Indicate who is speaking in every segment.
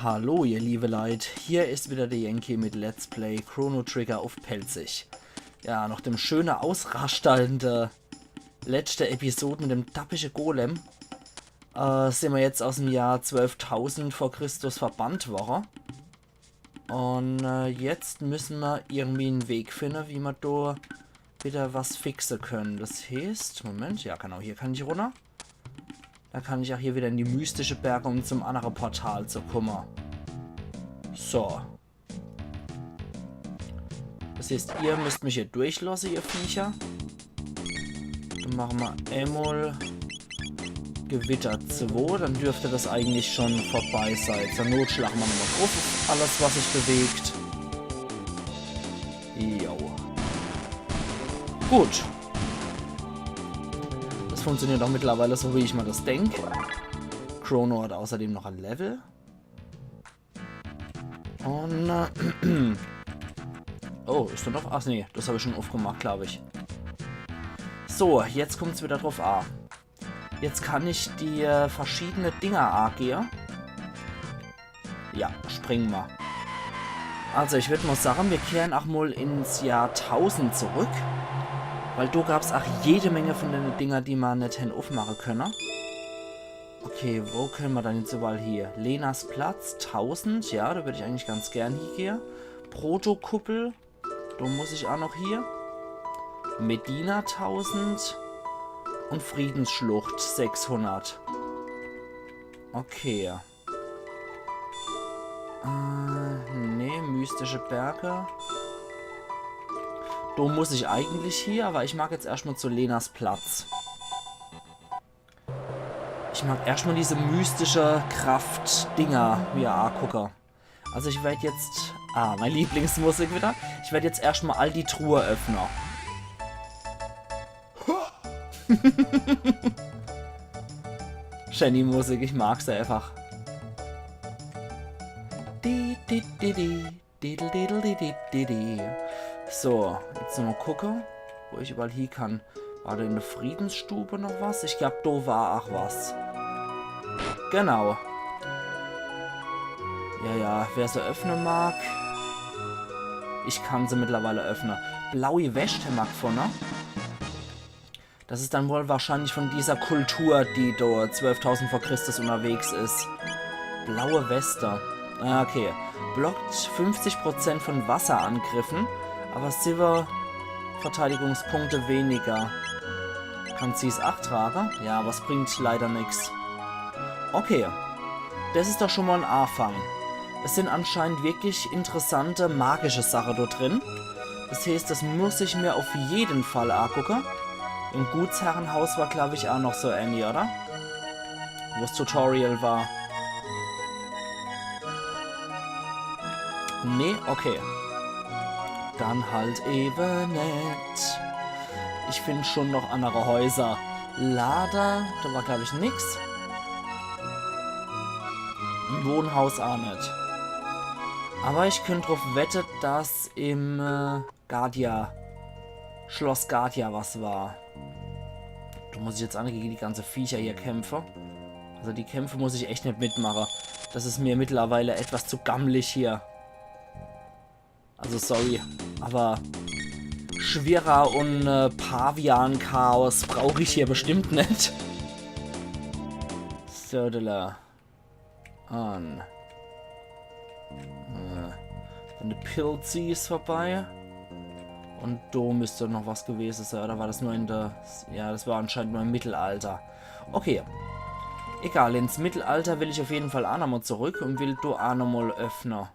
Speaker 1: Hallo ihr liebe Leute, hier ist wieder der Yankee mit Let's Play Chrono Trigger auf Pelzig. Ja, nach dem schönen Ausraschteln der letzten Episode mit dem tappischen Golem sind wir jetzt aus dem Jahr 12.000 vor Christus verbannt worden. Und jetzt müssen wir irgendwie einen Weg finden, wie wir da wieder was fixen können. Das heißt, Moment, ja genau, hier kann ich runter. Da kann ich auch hier wieder in die mystische Berge, um zum anderen Portal zu kommen. So. Das heißt, ihr müsst mich hier durchlassen, ihr Viecher. Dann machen wir einmal Gewitter 2. Dann dürfte das eigentlich schon vorbei sein. Zur Not schlagen wir nochmal drauf auf alles, was sich bewegt. Jo. Gut. Das funktioniert auch mittlerweile so, wie ich mir das denke. Chrono hat außerdem noch ein Level. Und oh, ist da noch? Ach nee, das habe ich schon aufgemacht, glaube ich. So, jetzt kommt es wieder drauf an. Jetzt kann ich die verschiedenen Dinger angehen. Ja, springen wir. Also ich würde mal sagen, wir kehren auch mal ins Jahr 1000 zurück. Weil da gab es auch jede Menge von den Dinger, die man nicht aufmachen können. Okay, wo können wir dann jetzt überall hier? Lenas Platz, 1000, ja, da würde ich eigentlich ganz gern hier gehen. Protokuppel, da muss ich auch noch hier. Medina 1000 und Friedensschlucht 600. Okay. Nee, mystische Berge. Da muss ich eigentlich hier, aber ich mag jetzt erstmal zu Lenas Platz. Ich mag erstmal diese mystische Kraft-Dinger, wie A-Gucker. Also ich werde jetzt... Ah, meine Lieblingsmusik wieder. Ich werde jetzt erstmal all die Truhe öffnen. Shiny Musik, ich mag sie einfach. So, jetzt noch mal gucken, wo ich überall hier kann. War da in der Friedensstube noch was? Ich glaube, da war auch was. Genau. Ja, wer sie öffnen mag. Ich kann sie mittlerweile öffnen. Blaue Wäsche mag vorne. Das ist dann wohl wahrscheinlich von dieser Kultur, die da 12.000 vor Christus unterwegs ist. Blaue Weste. Okay. Blockt 50% von Wasserangriffen, aber Silber Verteidigungspunkte weniger. Kann sie es 8 tragen? Ja, aber es bringt leider nichts. Okay. Das ist doch schon mal ein Anfang. Es sind anscheinend wirklich interessante magische Sachen da drin. Das heißt, das muss ich mir auf jeden Fall angucken. Im Gutsherrenhaus war, glaube ich, auch noch so ähnlich, oder? Wo das Tutorial war. Nee, okay. Dann halt eben nicht. Ich finde schon noch andere Häuser. Lader, da war, glaube ich, nix. Im Wohnhaus auch nicht. Aber ich könnte drauf wetten, dass im Schloss Gardia was war. Da muss ich jetzt an gegen die ganze Viecher hier kämpfen. Also die Kämpfe muss ich echt nicht mitmachen. Das ist mir mittlerweile etwas zu gammelig hier. Also sorry, aber schwerer und Pavian-Chaos brauche ich hier bestimmt nicht. Södele. An. Dann die Pilzi ist vorbei. Und da müsste noch was gewesen sein. Oder war das nur in der... Ja, das war anscheinend nur im Mittelalter. Okay. Egal, ins Mittelalter will ich auf jeden Fall auch nochmal zurück und will da auch nochmal öffnen.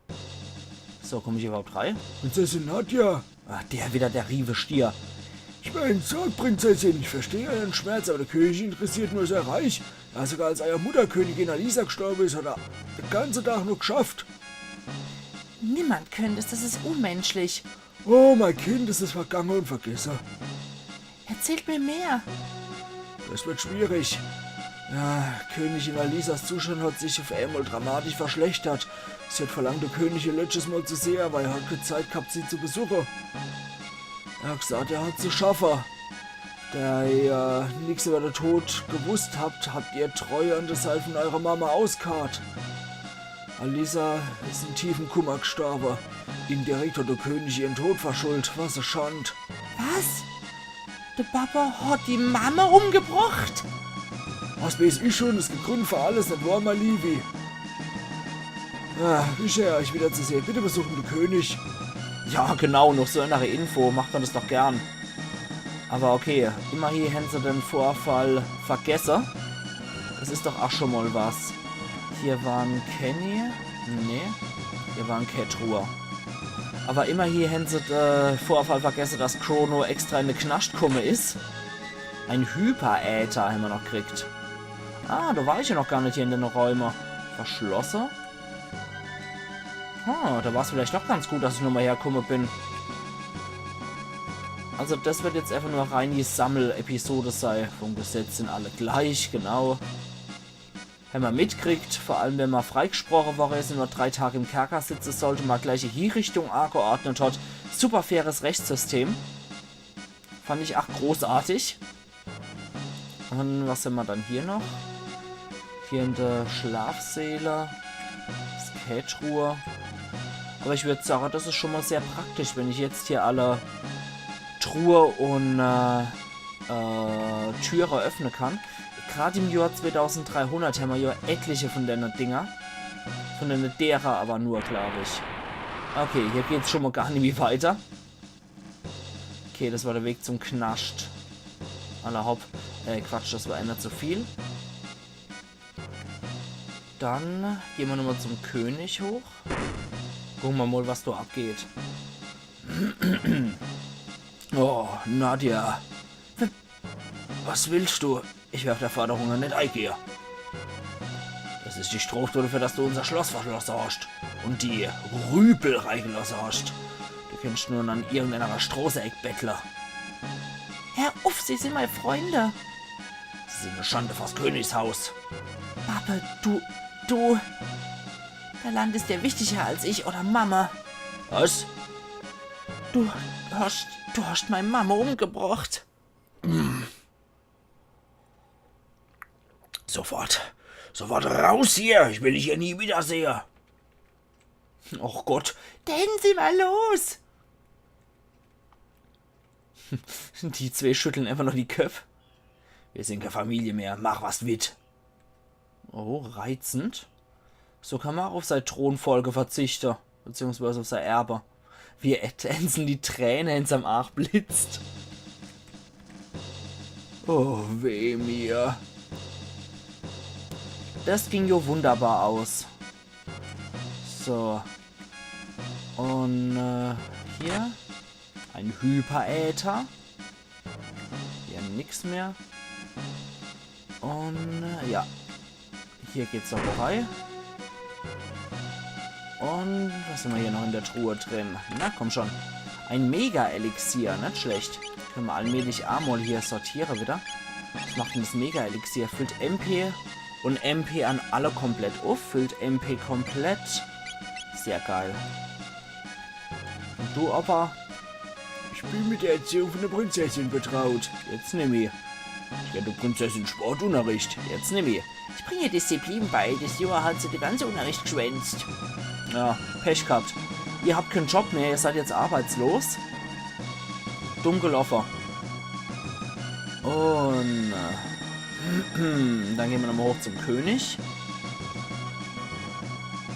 Speaker 1: So, komme ich überhaupt rein?
Speaker 2: Prinzessin Nadja!
Speaker 1: Ach, der wieder, der Rive-Stier.
Speaker 2: Ich meine, sag, Prinzessin, ich verstehe Ihren Schmerz, aber der König interessiert nur sehr reich. Ja, sogar als eure Mutterkönigin Alisa gestorben ist, hat er den ganzen Tag nur geschafft.
Speaker 3: Niemand könnte es, das ist unmenschlich.
Speaker 2: Oh, mein Kind, es ist vergangen und vergessen.
Speaker 3: Erzählt mir mehr.
Speaker 2: Das wird schwierig. Ja, Königin Alisas Zustand hat sich auf einmal dramatisch verschlechtert. Sie hat verlangt, der König ihr letztes Mal zu sehen, weil er hat keine Zeit gehabt, sie zu besuchen. Er hat gesagt, er hat zu schaffen. Da ihr nichts über den Tod gewusst habt, habt ihr treu an der Seite von eurer Mama ausgeharrt. Alisa ist in tiefem Kummer gestorben. Indirekt hat der König ihren Tod verschuldet. Was eine Schand.
Speaker 3: Was? Der Papa hat die Mama umgebracht?
Speaker 2: Was weiß ich schon, das gibt Grund für alles, nicht wahr, mein Livi? Wie schön, euch wieder zu sehen. Bitte besuchen den König.
Speaker 1: Ja, genau, noch so eine Info. Macht man das doch gern. Aber okay, immerhin haben sie den Vorfall vergessen. Das ist doch auch schon mal was. Hier waren Kenny. Nee, hier waren Ketrua. Aber immerhin haben sie den Vorfall vergessen, dass Chrono extra in eine Knastkumme ist. Ein Hyperäther haben wir noch gekriegt. Ah, da war ich ja noch gar nicht hier in den Räumen. Verschlossen? Ah, da war es vielleicht doch ganz gut, dass ich nochmal herkomme bin. Also das wird jetzt einfach nur rein die Sammel-Episode sein. Vom Gesetz sind alle gleich, genau. Wenn man mitkriegt, vor allem wenn man freigesprochen war, ist nur 3 Tage im Kerker sitzen sollte, man gleich hier Richtung A geordnet hat. Super faires Rechtssystem. Fand ich auch großartig. Und was haben wir dann hier noch? Hier in der Schlafsäle. Das Kettruhe. Aber ich würde sagen, das ist schon mal sehr praktisch, wenn ich jetzt hier alle Truhe und Türe öffnen kann. Gerade im Jahr 2300 haben wir ja etliche von den Dinger. Von den derer aber nur, glaube ich. Okay, hier geht es schon mal gar nicht mehr weiter. Okay, das war der Weg zum Knast. Allerhaupt. Quatsch, das war einer zu viel. Dann gehen wir nochmal zum König hoch. Gucken wir mal, was da abgeht.
Speaker 2: Oh, Nadja. Was willst du? Ich werde der Forderungen nicht eingehen. Das ist die Strafe, für das du unser Schloss verschlossen hast. Und die Rüpel reingelassen hast. Du kennst nur an irgendeiner Straße-Eckbettler.
Speaker 3: Hör auf, Sie sind meine Freunde.
Speaker 2: Sie sind eine Schande fürs Königshaus.
Speaker 3: Papa, du... Der Land ist dir wichtiger als ich oder Mama.
Speaker 2: Was?
Speaker 3: Du hast meine Mama umgebracht.
Speaker 2: Sofort raus hier. Ich will dich hier nie wiedersehen.
Speaker 1: Och Gott.
Speaker 3: Denn Sie mal los.
Speaker 1: Die zwei schütteln einfach noch die Köpfe.
Speaker 2: Wir sind keine Familie mehr. Mach was mit.
Speaker 1: Oh, reizend. So kann man auch auf seine Thronfolge verzichten. Beziehungsweise auf sein Erbe. Wie Edensen die Träne in seinem Arsch blitzt.
Speaker 2: Oh, weh mir.
Speaker 1: Das ging jo wunderbar aus. So. Und hier ein Hyperäther. Hier nix mehr. Und ja. Hier geht's zur vorbei. Und was haben wir hier noch in der Truhe drin? Na, komm schon. Ein Mega-Elixier, nicht schlecht. Können wir allmählich Amol hier sortieren wieder. Was macht denn das Mega-Elixier? Füllt MP und MP an alle komplett auf. Füllt MP komplett. Sehr geil. Und du, Opa?
Speaker 2: Ich bin mit der Erziehung von der Prinzessin betraut.
Speaker 1: Jetzt nimm ich.
Speaker 2: Ich werde Prinzessin Sportunterricht.
Speaker 1: Jetzt nimm ich.
Speaker 3: Ich bringe Disziplin bei. Das Jahr hat sie den ganzen Unterricht geschwänzt.
Speaker 1: Ja, Pech gehabt. Ihr habt keinen Job mehr, ihr seid jetzt arbeitslos. Dumm gelaufen. Und dann gehen wir nochmal hoch zum König.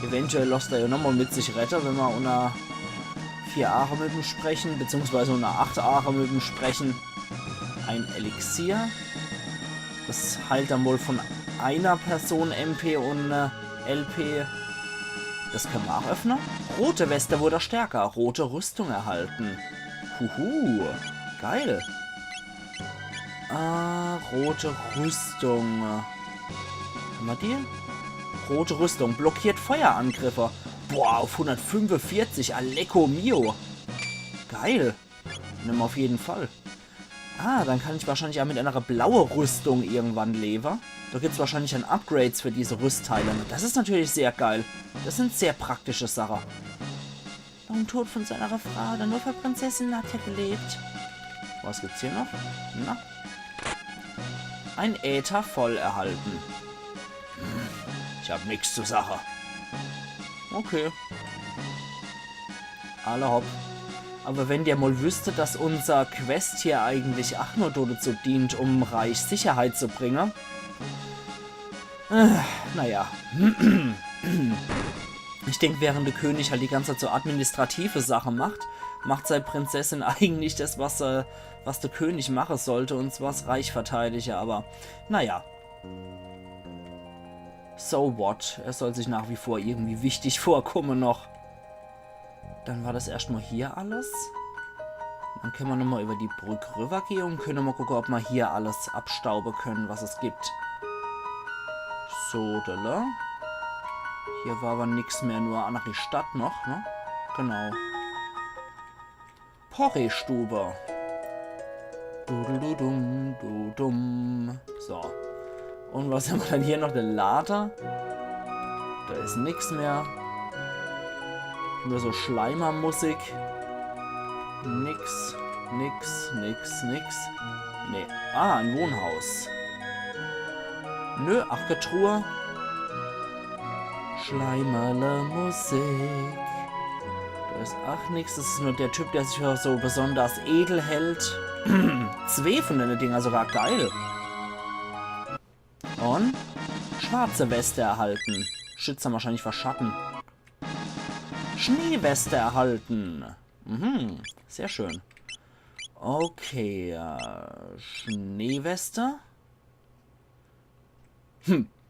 Speaker 1: Eventuell lässt er ja nochmal mit sich retten, wenn wir unter 4 Jahre mit ihm sprechen, beziehungsweise unter 8 Jahre mit ihm sprechen. Ein Elixier. Das heilt dann wohl von einer Person MP und LP. Das können wir auch öffnen. Rote Weste wurde stärker. Rote Rüstung erhalten. Huhu. Geil. Rote Rüstung. Haben wir die? Rote Rüstung. Blockiert Feuerangriffe. Boah, auf 145. Aleko Mio. Geil. Nehmen wir auf jeden Fall. Dann kann ich wahrscheinlich auch mit einer blauen Rüstung irgendwann leben. Da gibt es wahrscheinlich dann Upgrades für diese Rüstteile. Das ist natürlich sehr geil. Das sind sehr praktische Sachen.
Speaker 3: Beim Tod von seiner Frau, der nur für Prinzessin Nadja gelebt.
Speaker 1: Was gibt's hier noch? Na? Ein Äther voll erhalten.
Speaker 2: Ich hab nichts zur Sache.
Speaker 1: Okay. Alle hopp. Aber wenn der mal wüsste, dass unser Quest hier eigentlich auch nur dazu dient, um Reich Sicherheit zu bringen. Naja. Ich denke, während der König halt die ganze Zeit so administrative Sachen macht seine Prinzessin eigentlich das, was der König machen sollte, und zwar das Reich verteidigen. Aber naja. So what? Er soll sich nach wie vor irgendwie wichtig vorkommen noch. Dann war das erstmal hier alles. Dann können wir nochmal über die Brücke rüber gehen und können mal gucken, ob wir hier alles abstauben können, was es gibt. So, da. Hier war aber nichts mehr, nur andere Stadt noch, ne? Genau. Porree-Stube. Du-du-du-dum, du-dum. So. Und was haben wir dann hier noch? Der Lader. Da ist nichts mehr. Nur so Schleimermusik. Nix. Nee. Ah, ein Wohnhaus. Nö, ach, Truhe. Schleimerle Musik. Da ist ach nix. Das ist nur der Typ, der sich so besonders edel hält. 2 von den Dinger sogar geil. Und schwarze Weste erhalten. Schützer wahrscheinlich vor Schatten. Schneeweste erhalten. Mhm, sehr schön. Okay, Schneeweste.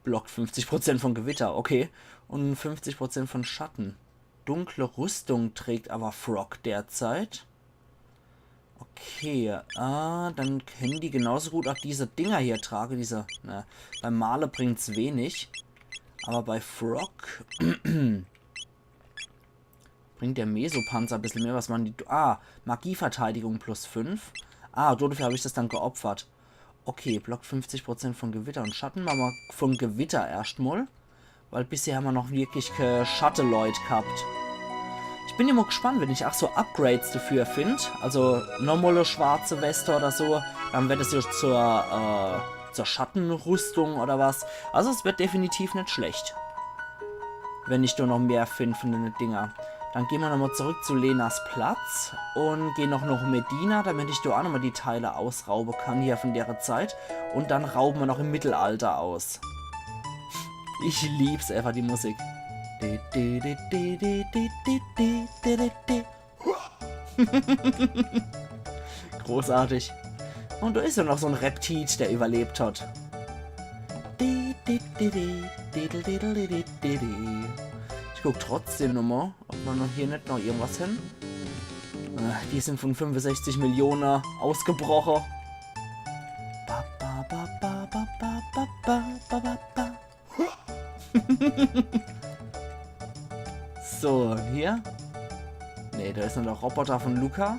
Speaker 1: Blockt 50% von Gewitter, okay. Und 50% von Schatten. Dunkle Rüstung trägt aber Frog derzeit. Okay, dann können die genauso gut auch diese Dinger hier tragen. Diese, ne, beim Male bringt es wenig. Aber bei Frog bringt der Mesopanzer ein bisschen mehr. Was waren die? Magieverteidigung plus 5. Dafür habe ich das dann geopfert. Okay, blockt 50% von Gewitter und Schatten. Machen wir von Gewitter erstmal. Weil bisher haben wir noch wirklich Schatten-Leute gehabt. Ich bin immer gespannt, wenn ich auch so Upgrades dafür finde. Also normale schwarze Weste oder so. Dann wird es ja zur Schattenrüstung oder was. Also es wird definitiv nicht schlecht. Wenn ich da noch mehr finde von den Dinger. Dann gehen wir nochmal zurück zu Lenas Platz und gehen noch nach Medina, damit ich da auch nochmal die Teile ausrauben kann hier von der Zeit. Und dann rauben wir noch im Mittelalter aus. Ich lieb's einfach, die Musik. Großartig. Und da ist ja noch so ein Reptit, der überlebt hat. Ich guck trotzdem nochmal, ob wir noch hier nicht noch irgendwas hin. Die sind von 65 Millionen ausgebrochen. So, hier. Ne, da ist noch der Roboter von Luca.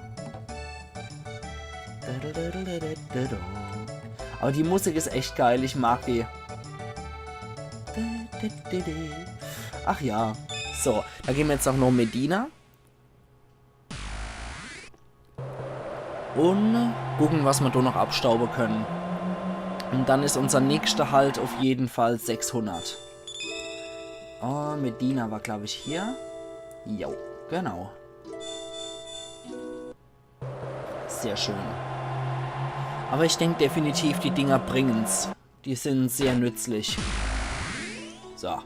Speaker 1: Aber die Musik ist echt geil, ich mag die. Ach ja. So, da gehen wir jetzt auch noch Medina. Und gucken, was wir da noch abstauben können. Und dann ist unser nächster Halt auf jeden Fall 600. Oh, Medina war, glaube ich, hier. Jo, genau. Sehr schön. Aber ich denke definitiv, die Dinger bringen's. Die sind sehr nützlich. So.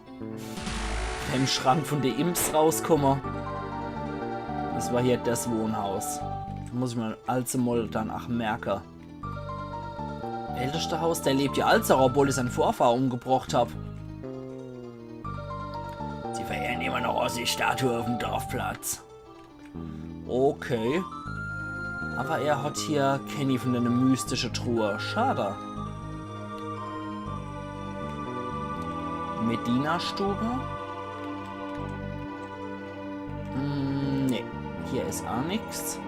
Speaker 1: Im Schrank von der Imps rauskommen. Das war hier das Wohnhaus. Da muss ich mal allzumal dann merken. Älteste Haus, der lebt ja als obwohl ich seinen Vorfahr umgebracht habe. Sie verehren immer noch Ossi-Statue auf dem Dorfplatz. Okay. Aber er hat hier Kenny von einer mystischen Truhe. Schade. Medina-Stube. Ne, hier ist auch nichts.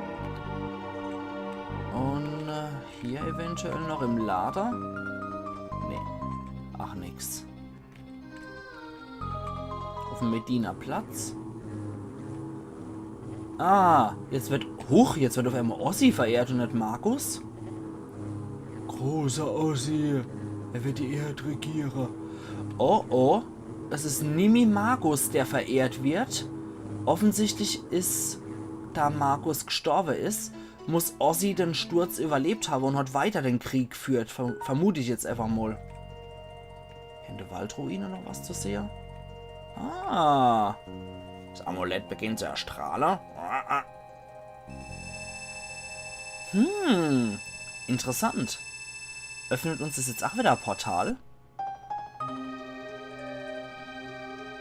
Speaker 1: Und hier eventuell noch im Lader. Ne, ach nix. Auf dem Medina-Platz. Jetzt wird auf einmal Ossi verehrt und nicht Markus.
Speaker 2: Großer Ossi, er wird die Erde regieren.
Speaker 1: Oh, es ist Nimi Magus, der verehrt wird. Offensichtlich ist, da Magus gestorben ist, muss Ozzy den Sturz überlebt haben und hat weiter den Krieg führt. Vermute ich jetzt einfach mal. In der Waldruine noch was zu sehen? Ah. Das Amulett beginnt zu erstrahlen. Interessant. Öffnet uns das jetzt auch wieder ein Portal?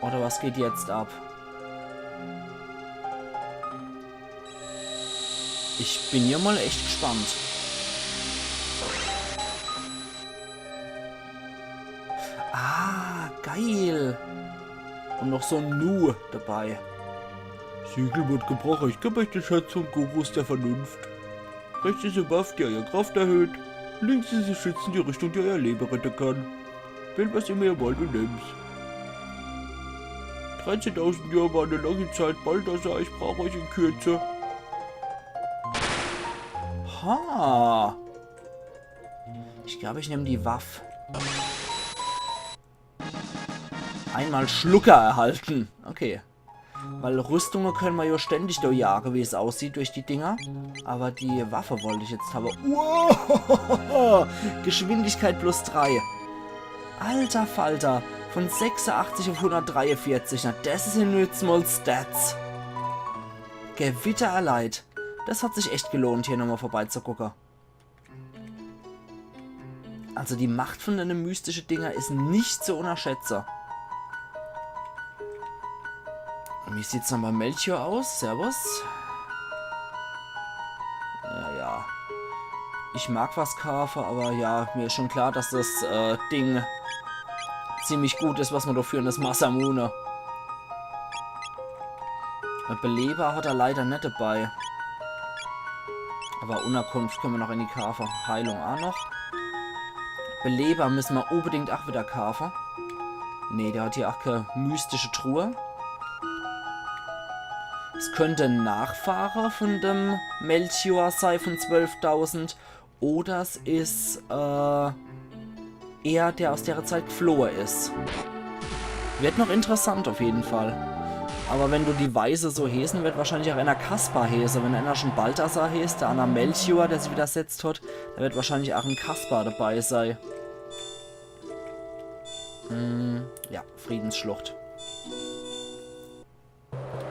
Speaker 1: Oder was geht jetzt ab? Ich bin hier mal echt gespannt. Ah, geil. Und noch so ein Nu dabei.
Speaker 2: Siegel wird gebrochen. Ich gebe euch die Schätzung Gurus der Vernunft. Rechts ist eine Waffe, die eure Kraft erhöht. Links ist ein Schützen, die Richtung, die euer Leben retten kann. Wählt was immer ihr wollt und nehmt's. 13.000 Jahre war eine lange Zeit. Balthasar, ich brauche euch in Kürze.
Speaker 1: Ha. Ich glaube, ich nehme die Waffe. Einmal Schlucker erhalten. Okay. Weil Rüstungen können wir ja ständig durchjagen, wie es aussieht, durch die Dinger. Aber die Waffe wollte ich jetzt haben. Wow! Geschwindigkeit plus 3. Alter Falter. Von 86 auf 143. Na, das sind jetzt mal Stats. Gewitter erleid. Das hat sich echt gelohnt, hier nochmal vorbeizugucken. Also die Macht von den mystischen Dinger ist nicht zu unterschätzen. Und wie sieht es dann bei Melchior aus? Servus. Ja. Ich mag was kaufen, aber ja, mir ist schon klar, dass das Ding ziemlich gut ist, was man dafür in das Masamune. Beleber hat er leider nicht dabei. Aber Unterkunft können wir noch in die kaufen. Heilung auch noch. Beleber müssen wir unbedingt auch wieder kaufen. Ne, der hat hier auch keine mystische Truhe. Es könnte ein Nachfahre von dem Melchior sein von 12.000. Oder es ist er, der aus der Zeit geflohen ist. Wird noch interessant auf jeden Fall. Aber wenn du die Weise so häsen, wird wahrscheinlich auch einer Kaspar häse. Wenn einer schon Balthasar häst, der einer Melchior, der sich widersetzt hat, da wird wahrscheinlich auch ein Kaspar dabei sein. Ja, Friedensschlucht.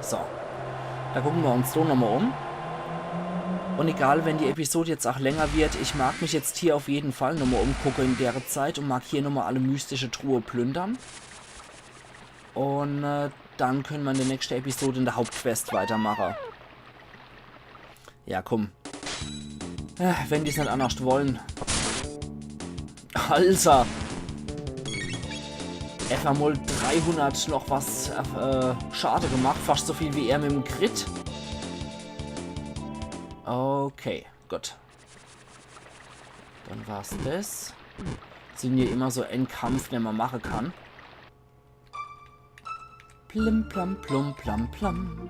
Speaker 1: So. Da gucken wir uns so nochmal um. Und egal, wenn die Episode jetzt auch länger wird, ich mag mich jetzt hier auf jeden Fall nochmal umgucken in der Zeit und mag hier nochmal alle mystische Truhe plündern. Und dann können wir in der nächsten Episode in der Hauptquest weitermachen. Ja, komm. Wenn die es nicht anders wollen. Alter! Etwa mal 300 noch was schade gemacht. Fast so viel wie er mit dem Crit. Okay, gut. Dann war's das. Sind hier immer so ein Kampf, den man machen kann. Plim plam plum plam plam.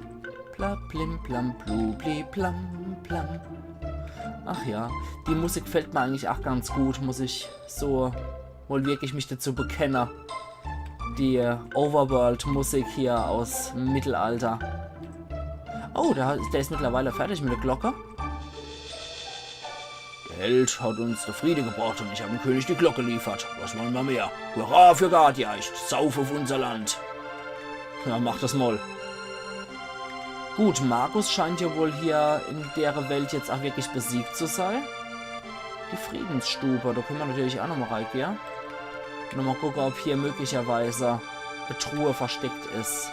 Speaker 1: Pla plim plam plu pli plam plam. Ach ja, die Musik gefällt mir eigentlich auch ganz gut, muss ich so wohl wirklich mich dazu bekennen. Die Overworld-Musik hier aus dem Mittelalter. Oh, der ist mittlerweile fertig mit der Glocke. Der Held hat uns der Friede gebracht und ich habe dem König die Glocke geliefert. Was wollen wir mehr? Hurra für Gardiacht, sauf auf unser Land. Ja, mach das mal. Gut, Magus scheint ja wohl hier in der Welt jetzt auch wirklich besiegt zu sein. Die Friedensstube, da können wir natürlich auch nochmal reingehen. Nochmal gucken, ob hier möglicherweise eine Truhe versteckt ist.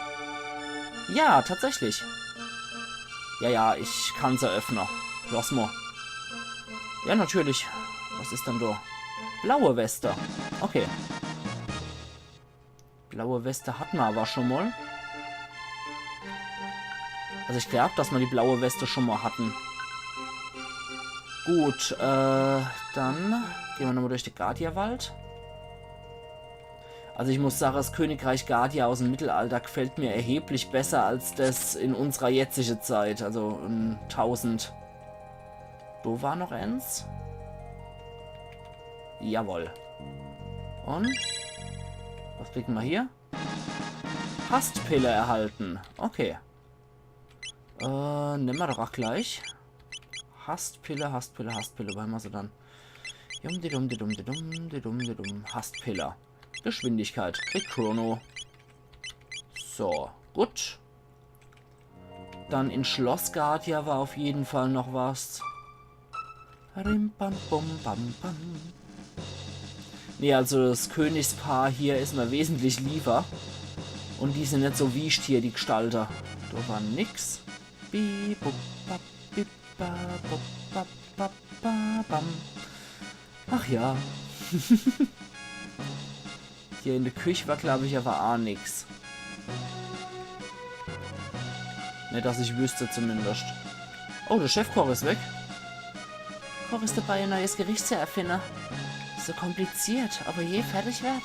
Speaker 1: Ja, tatsächlich. Ja, ich kann sie öffnen. Lass mal. Ja, natürlich. Was ist denn da? Blaue Weste. Okay. Blaue Weste hatten wir aber schon mal. Also ich glaube, dass wir die blaue Weste schon mal hatten. Gut, dann gehen wir nochmal durch den Gardierwald. Also ich muss sagen, das Königreich Gardia aus dem Mittelalter gefällt mir erheblich besser als das in unserer jetzigen Zeit. Also in 1000. Da war noch eins. Jawohl. Und? Was kriegen wir hier? Hastpille erhalten. Okay. Nehmen wir doch auch gleich. Hastpille. Wo haben wir sie dann? Hastpille. Geschwindigkeit. Kriegt Chrono. So, gut. Dann in Schloss Guardia war auf jeden Fall noch was. Nee, also das Königspaar hier ist mir wesentlich lieber. Und die sind nicht so wischt hier, die Gestalter. Da war nix. Ach ja. Hier in der Küche war, glaube ich, aber auch nix. Nicht, dass ich wüsste zumindest. Oh, der Chefkoch ist weg.
Speaker 3: Koch ist dabei, ein neues Gericht zu erfinden. So kompliziert, aber je fertig wird.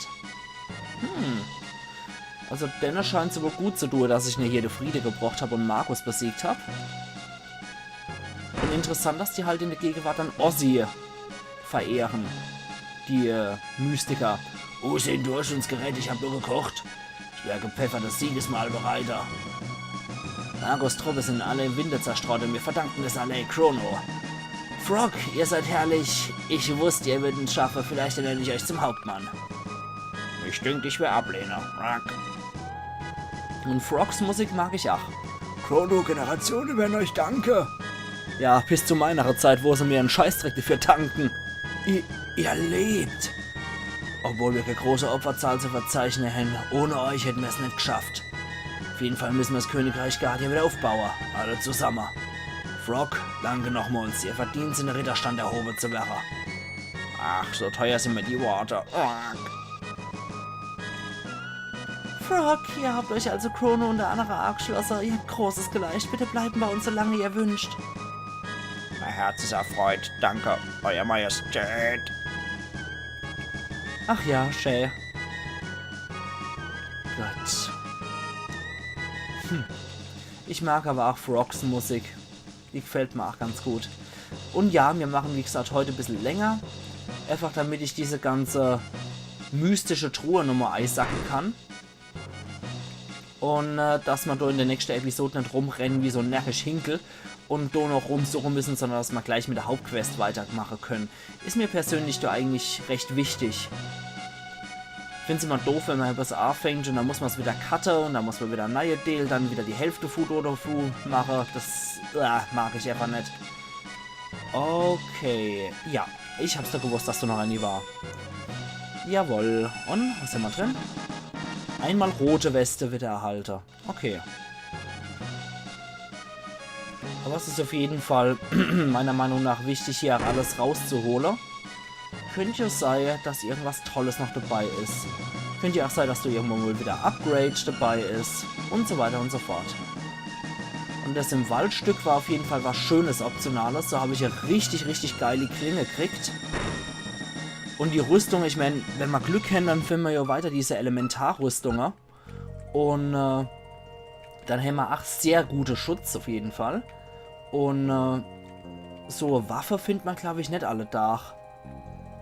Speaker 1: Also Denner scheint es wohl gut zu tun, dass ich mir hier die Friede gebracht habe und Markus besiegt habe. Und interessant, dass die halt in der Gegenwart dann Ozzy verehren. Die Mystiker.
Speaker 2: Wo sind durch ins Gerät? Ich habe nur gekocht. Ich wäre gepfeffertes Siegesmahl bereiter.
Speaker 1: Markus Truppe sind alle im Winde zerstreut und wir verdanken es alle Chrono. Frog, ihr seid herrlich. Ich wusste, ihr würdet es schaffen. Vielleicht ernenne ich euch zum Hauptmann.
Speaker 2: Ich denke, ich wäre Ablehner.
Speaker 1: Und Frogs Musik mag ich auch.
Speaker 2: Chrono, Generationen werden euch danke.
Speaker 1: Ja, bis zu meiner Zeit, wo sie mir einen Scheißdreck dafür tanken.
Speaker 2: Ihr lebt.
Speaker 1: Obwohl wir keine große Opferzahl zu verzeichnen haben, ohne euch hätten wir es nicht geschafft. Auf jeden Fall müssen wir das Königreich Guardia wieder aufbauen. Alle zusammen. Frog, danke nochmals. Ihr verdient es, in den Ritterstand erhoben zu werden. Ach, so teuer sind mir die Worte.
Speaker 3: Frog, ihr habt euch also Chrono und der andere Arc-Schlosser. Ihr habt Großes geleistet. Bitte bleiben bei uns, solange ihr wünscht.
Speaker 2: Mein Herz ist erfreut. Danke, Euer Majestät.
Speaker 1: Ach ja, schä. Gott. Ich mag aber auch Frogs Musik. Die gefällt mir auch ganz gut. Und ja, wir machen, wie gesagt, heute ein bisschen länger. Einfach damit ich diese ganze mystische Truhe nochmal einsacken kann. Und dass man da in der nächsten Episode nicht rumrennen wie so ein närrisch Hinkel und da noch rumsuchen müssen, sondern dass wir gleich mit der Hauptquest weitermachen können. Ist mir persönlich da eigentlich recht wichtig. Ich finde es immer doof, wenn man etwas anfängt und dann muss man es wieder cutten und dann muss man wieder neue Deal, dann wieder die Hälfte Food oder Food machen. Das mag ich einfach nicht. Okay. Ja, ich hab's doch gewusst, dass du noch eine war. Jawohl. Und, was haben wir drin? Einmal rote Weste wird erhalten. Okay. Aber es ist auf jeden Fall meiner Meinung nach wichtig, hier alles rauszuholen. Könnte ja sein, dass irgendwas Tolles noch dabei ist. Könnte ja auch sein, dass du irgendwo mal wieder Upgrade dabei ist. Und so weiter und so fort. Und das im Waldstück war auf jeden Fall was Schönes, Optionales. Da habe ich ja richtig, richtig geile Klinge gekriegt. Und die Rüstung, ich meine, wenn wir Glück haben, dann finden wir ja weiter diese Elementarrüstungen. Und dann haben wir auch sehr gute Schutz auf jeden Fall. Und so eine Waffe findet man, glaube ich, nicht alle da.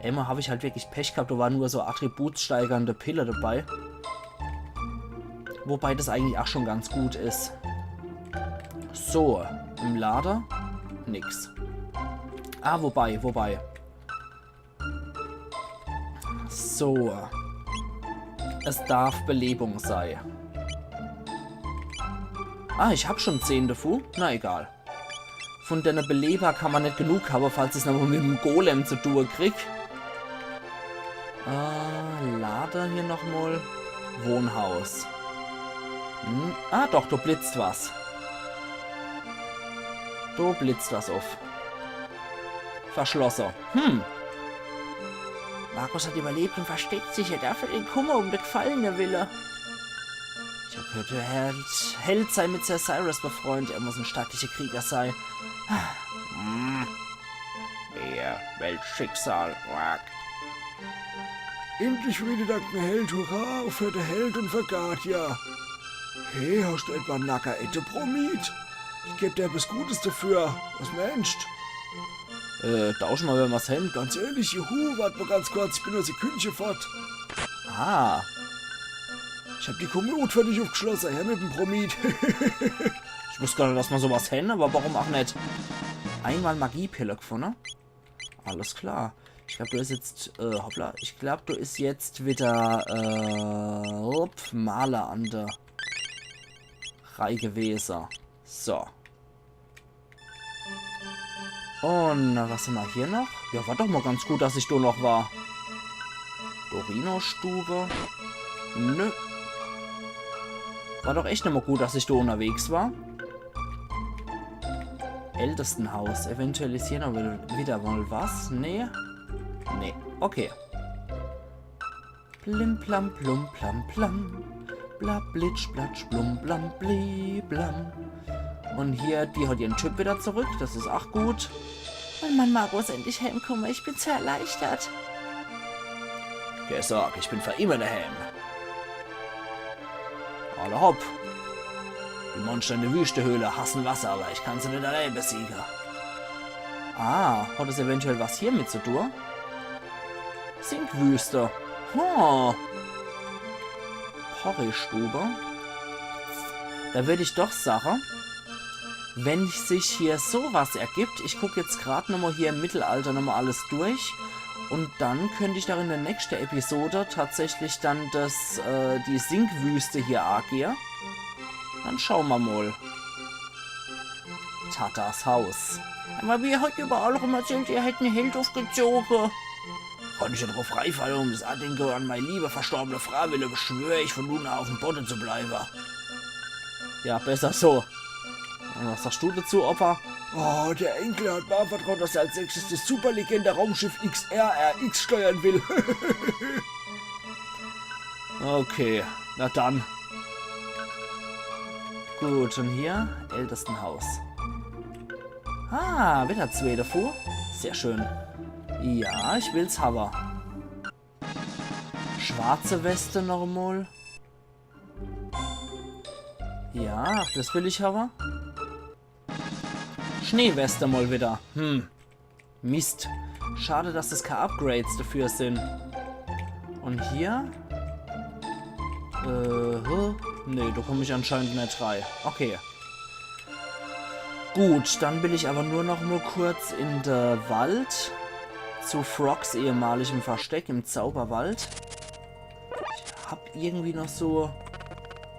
Speaker 1: Einmal habe ich halt wirklich Pech gehabt, da war nur so attributssteigernde Pille dabei. Wobei das eigentlich auch schon ganz gut ist. So, im Lader nix. Ah, wobei. So. Es darf Belebung sein. Ah, ich habe schon 10 davon. Na egal. Von deiner Beleber kann man nicht genug haben, falls ich es noch mit dem Golem zu tun krieg. Lader hier nochmal. Wohnhaus. Ah, doch, da blitzt was. Da blitzt was auf. Verschlossen.
Speaker 3: Markus hat überlebt und versteckt sich. Er darf den Kummer um den Gefallene Wille.
Speaker 1: Ich habe gehört, der Held sei mit Sir Cyrus befreundet. Er muss ein stattlicher Krieger sein.
Speaker 2: Ihr Weltschicksal. Endlich wieder dank mir Held, hurra, für der Held und für Guardia. Hey, hast du etwa Nacker Ette Promit? Ich geb dir was Gutes dafür. Was meinst?
Speaker 1: Tauschen wir mal was hin.
Speaker 2: Ganz ehrlich, juhu, warte mal ganz kurz, ich bin aus der Küche fort.
Speaker 1: Ah.
Speaker 2: Ich hab die Kommode für dich aufgeschlossen, her mit dem Promid.
Speaker 1: Ich wusste gar nicht, dass man sowas hin, aber warum auch nicht? Einmal Magiepille gefunden. Alles klar. Ich glaube, du ist jetzt, hoppla. Ich glaube, du ist jetzt wieder, Maler an der Reihe gewesen. So. Und was haben wir hier noch? Ja, war doch mal ganz gut, dass ich da noch war. Dorino-Stube. Nö. War doch echt nicht mal gut, dass ich da unterwegs war. Ältestenhaus. Eventuell ist hier noch wieder mal was. Nee. Nee. Okay. Plim plam plum plam plam. Bla blitsch blatsch blum blam bli blam. Und hier, die hat ihren Typ wieder zurück. Das ist auch gut.
Speaker 3: Und mein Margot ist endlich heimgekommen. Ich bin so erleichtert.
Speaker 1: Keine Sorge, ich bin für immer daheim. Alle hopp. Die Monster in der Wüstehöhle hassen Wasser, aber ich kann sie nicht allein besiegen. Ah, hat es eventuell was hier mit zu tun? Sinkwüste. Porristube. Da würde ich doch sagen, wenn sich hier sowas ergibt, ich gucke jetzt gerade nochmal hier im Mittelalter nochmal alles durch und dann könnte ich da in der nächsten Episode tatsächlich dann die Sinkwüste hier angehen. Dann schauen wir mal. Tatas Haus.
Speaker 3: Aber wir hat überall rum erzählt, ihr hättet einen Held aufgezogen.
Speaker 2: Kann ich ja drauf reinfallen, um das Andenken an meine liebe verstorbene Frau wille, beschwöre ich von nun auf dem Boden zu bleiben.
Speaker 1: Ja, besser so. Und was sagst du dazu, Opa?
Speaker 2: Oh, der Enkel hat mir vertraut, dass er als nächstes das Superlegende Raumschiff XRRX steuern will.
Speaker 1: Okay, na dann. Gut, und hier Ältestenhaus. Ah, wieder zwei davor. Sehr schön. Ja, ich will's haben. Schwarze Weste nochmal. Ja, ach, das will ich haben. Schneeweste mal wieder. Mist. Schade, dass das keine Upgrades dafür sind. Und hier? Nee, da komme ich anscheinend nicht rein. Okay. Gut, dann will ich aber nur noch mal kurz in den Wald. Zu Frogs ehemaligem Versteck im Zauberwald. Ich hab irgendwie noch so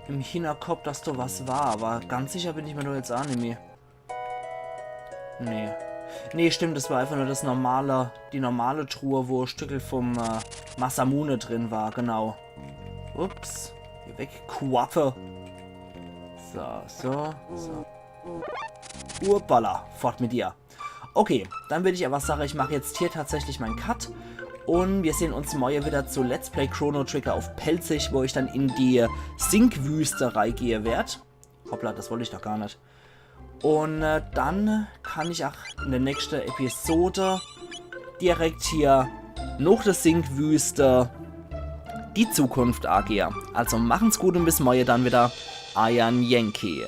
Speaker 1: im Hinterkopf, dass da was war, aber ganz sicher bin ich mir nur jetzt auch nicht mehr. Nee. Nee, stimmt, das war einfach nur die normale Truhe, wo ein Stückel vom Masamune drin war, genau. Ups. Hier weg, Quaffe. So. Urballa, fort mit dir. Okay, dann würde ich aber sagen, ich mache jetzt hier tatsächlich meinen Cut. Und wir sehen uns morgen wieder zu Let's Play Chrono Trigger auf Pelzig, wo ich dann in die Sinkwüste reingehe werde. Hoppla, das wollte ich doch gar nicht. Und dann kann ich auch in der nächsten Episode direkt hier nach der Sinkwüste die Zukunft angehen. Also machen's gut und bis morgen dann wieder. Iron Yankee.